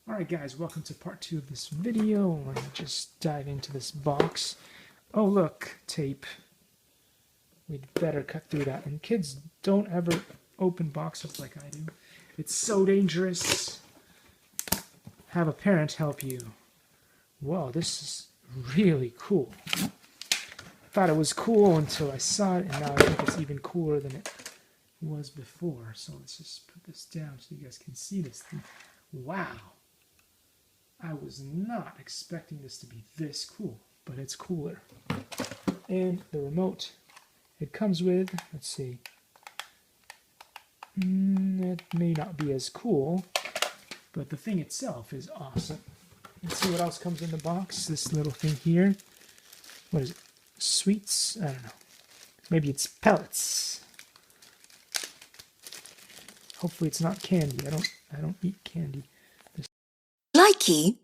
Alright guys, welcome to part 2 of this video. Let me just dive into this box. Oh look, tape. We'd better cut through that. And kids, don't ever open boxes like I do. It's so dangerous. Have a parent help you. Whoa, this is really cool. Thought it was cool until I saw it, and now I think it's even cooler than it was before. So let's just put this down so you guys can see this thing. Wow. I was not expecting this to be this cool, but it's cooler. And the remote it comes with, let's see, it may not be as cool, but the thing itself is awesome. Let's see what else comes in the box. This little thing here. What is it? Sweets? I don't know. Maybe it's pellets. Hopefully it's not candy. I don't eat candy. Likey.